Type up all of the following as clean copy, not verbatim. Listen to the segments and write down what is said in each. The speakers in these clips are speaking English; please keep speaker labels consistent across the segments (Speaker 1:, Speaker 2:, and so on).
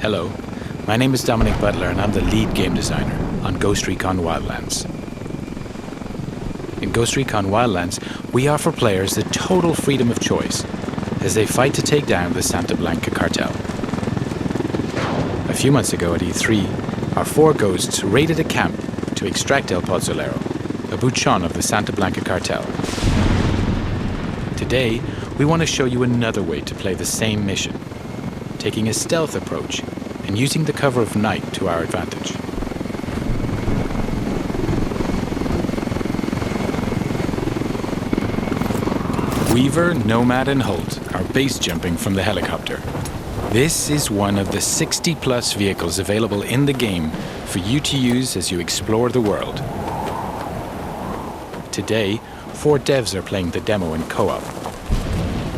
Speaker 1: Hello, my name is Dominic Butler and I'm the lead game designer on Recon Wildlands. In Recon Wildlands, we offer players the total freedom of choice as they fight to take down the Santa Blanca cartel. A few months ago at E3, our 4 ghosts raided a camp to extract El Pozzolero, a buchon of the Santa Blanca cartel. Today, we want to show you another way to play the same mission, taking a stealth approach and using the cover of night to our advantage. Weaver, Nomad and Holt are base jumping from the helicopter. This is one of the 60+ vehicles available in the game for you to use as you explore the world. Today, 4 devs are playing the demo in co-op.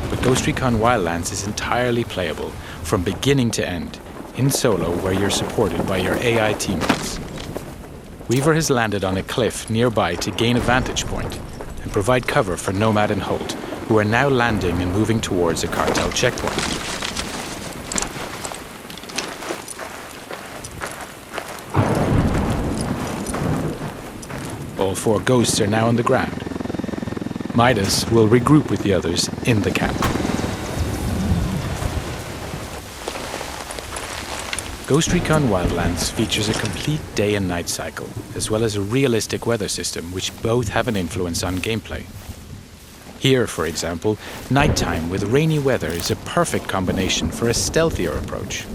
Speaker 1: But Recon Wildlands is entirely playable from beginning to end, in solo where you're supported by your AI teammates. Weaver has landed on a cliff nearby to gain a vantage point and provide cover for Nomad and Holt, who are now landing and moving towards a cartel checkpoint. All 4 ghosts are now on the ground. Midas will regroup with the others in the camp. Recon Wildlands features a complete day and night cycle, as well as a realistic weather system, which both have an influence on gameplay. Here, for example, nighttime with rainy weather is a perfect combination for a stealthier approach.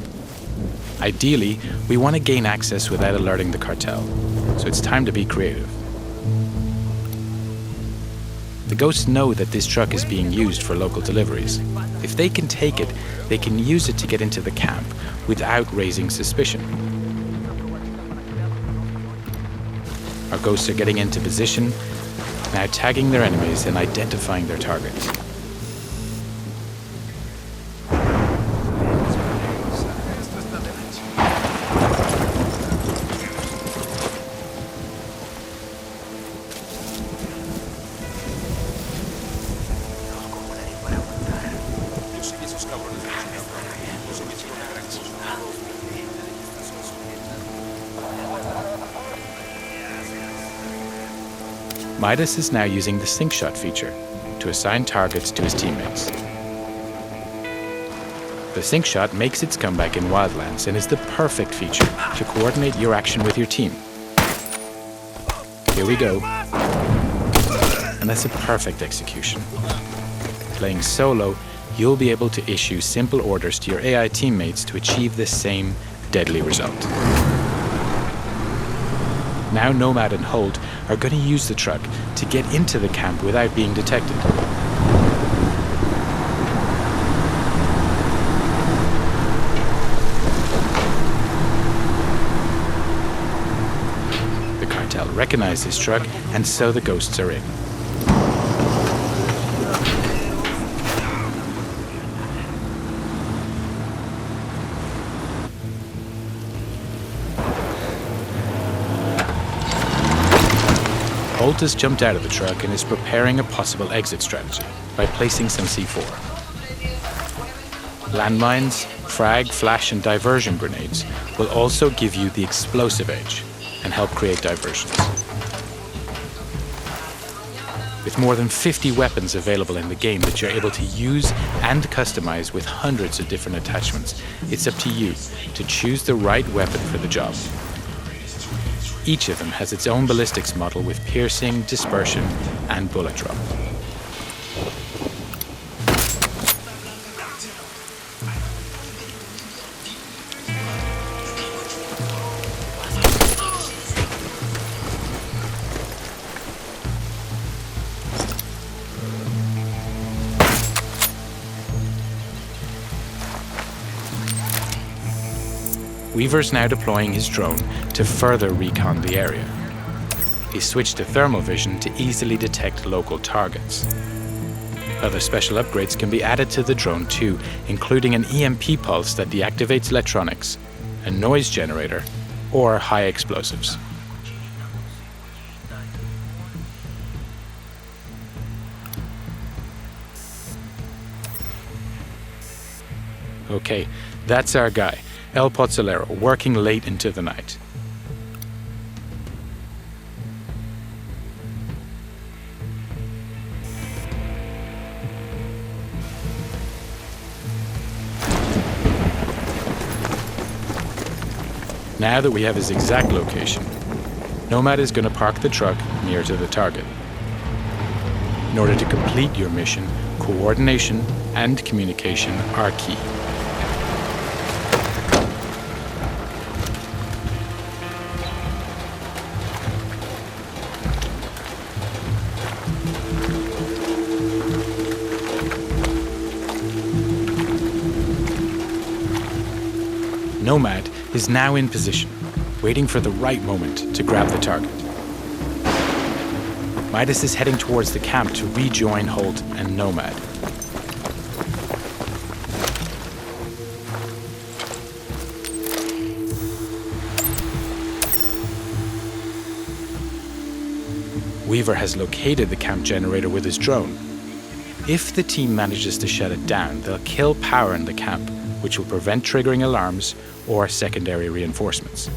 Speaker 1: Ideally, we want to gain access without alerting the cartel, so it's time to be creative. The ghosts know that this truck is being used for local deliveries. If they can take it, they can use it to get into the camp without raising suspicion. Our ghosts are getting into position, now tagging their enemies and identifying their targets. Midas is now using the sync shot feature to assign targets to his teammates. The sync shot makes its comeback in Wildlands and is the perfect feature to coordinate your action with your team. Here we go. And that's a perfect execution. Playing solo, you'll be able to issue simple orders to your AI teammates to achieve the same deadly result. Now Nomad and Holt are going to use the truck to get into the camp without being detected. The cartel recognize this truck, and so the ghosts are in. Holt has jumped out of the truck and is preparing a possible exit strategy by placing some C4. Landmines, frag, flash and diversion grenades will also give you the explosive edge and help create diversions. With more than 50 weapons available in the game that you're able to use and customize with hundreds of different attachments, it's up to you to choose the right weapon for the job. Each of them has its own ballistics model with piercing, dispersion, and bullet drop. Weaver's now deploying his drone to further recon the area. He switched to thermal vision to easily detect local targets. Other special upgrades can be added to the drone too, including an EMP pulse that deactivates electronics, a noise generator, or high explosives. Okay, that's our guy. El Pozzolero, working late into the night. Now that we have his exact location, Nomad is going to park the truck near to the target. In order to complete your mission, coordination and communication are key. Nomad is now in position, waiting for the right moment to grab the target. Midas is heading towards the camp to rejoin Holt and Nomad. Weaver has located the camp generator with his drone. If the team manages to shut it down, they'll kill power in the camp, which will prevent triggering alarms or secondary reinforcements.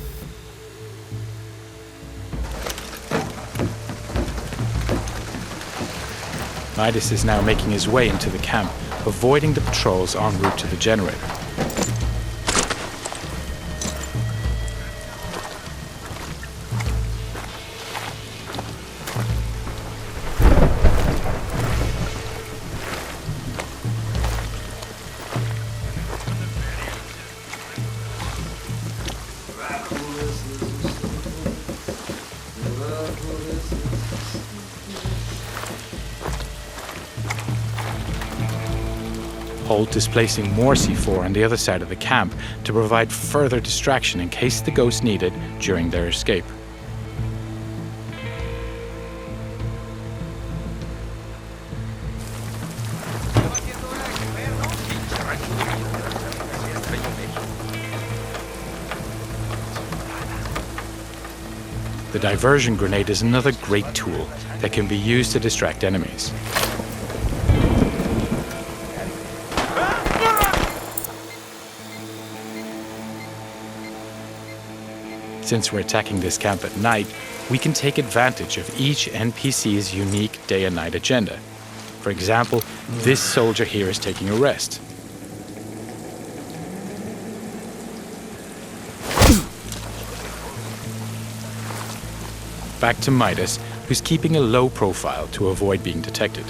Speaker 1: Midas is now making his way into the camp, avoiding the patrols en route to the generator. Holt is placing more C4 on the other side of the camp to provide further distraction in case the ghosts need it during their escape. The diversion grenade is another great tool that can be used to distract enemies. Since we're attacking this camp at night, we can take advantage of each NPC's unique day and night agenda. For example, this soldier here is taking a rest. Back to Midas, who's keeping a low profile to avoid being detected.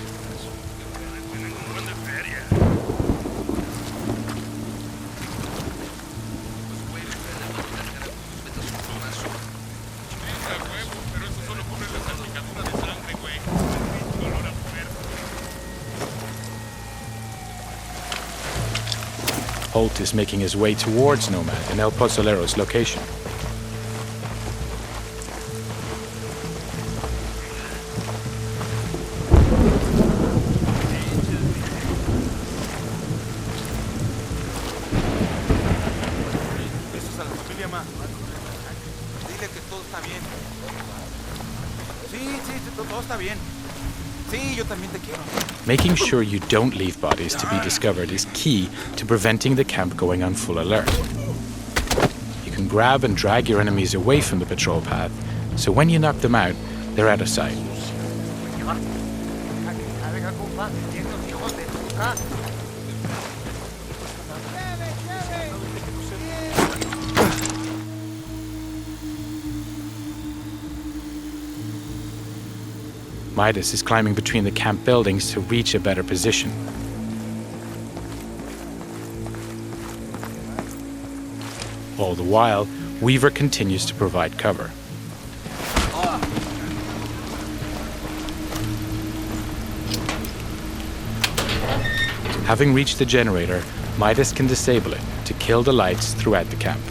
Speaker 1: Holt is making his way towards Nomad and El Pozzolero's location. Making sure you don't leave bodies to be discovered is key to preventing the camp going on full alert. You can grab and drag your enemies away from the patrol path, so when you knock them out, they're out of sight. Midas is climbing between the camp buildings to reach a better position. All the while, Weaver continues to provide cover. Having reached the generator, Midas can disable it to kill the lights throughout the camp.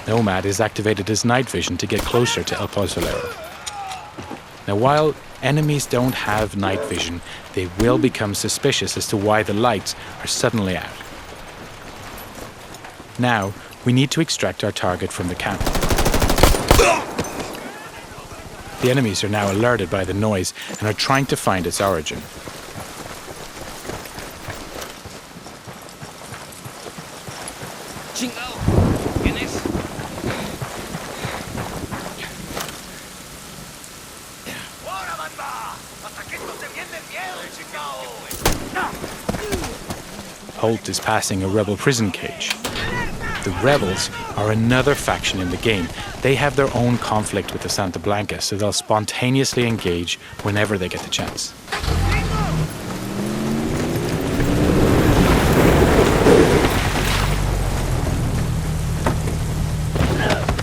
Speaker 1: Nomad has activated his night vision to get closer to El Pozzolero. Now, while enemies don't have night vision, they will become suspicious as to why the lights are suddenly out. Now, we need to extract our target from the camp. The enemies are now alerted by the noise and are trying to find its origin. Holt is passing a rebel prison cage. The rebels are another faction in the game. They have their own conflict with the Santa Blanca, so they'll spontaneously engage whenever they get the chance.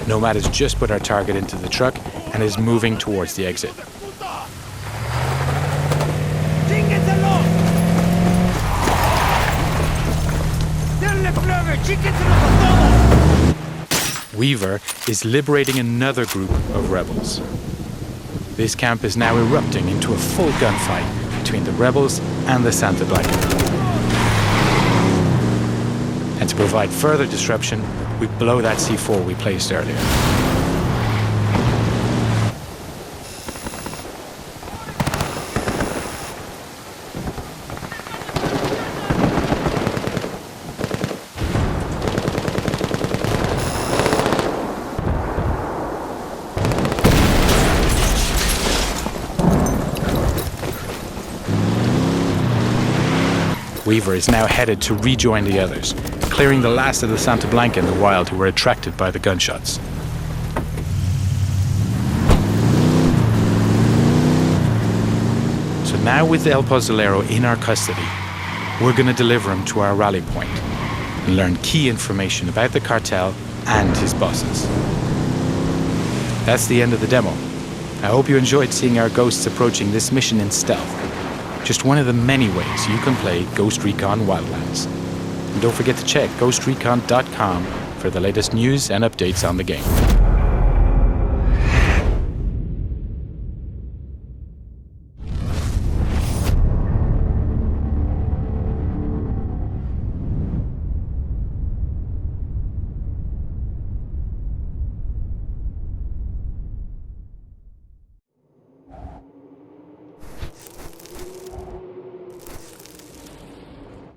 Speaker 1: Nomad has just put our target into the truck and is moving towards the exit. Weaver is liberating another group of rebels. This camp is now erupting into a full gunfight between the rebels and the Santa Blanca. And to provide further disruption, we blow that C4 we placed earlier. Weaver is now headed to rejoin the others, clearing the last of the Santa Blanca in the wild who were attracted by the gunshots. So now with El Pozolero in our custody, we're going to deliver him to our rally point and learn key information about the cartel and his bosses. That's the end of the demo. I hope you enjoyed seeing our ghosts approaching this mission in stealth. Just one of the many ways you can play Ghost Recon Wildlands. And don't forget to check ghostrecon.com for the latest news and updates on the game.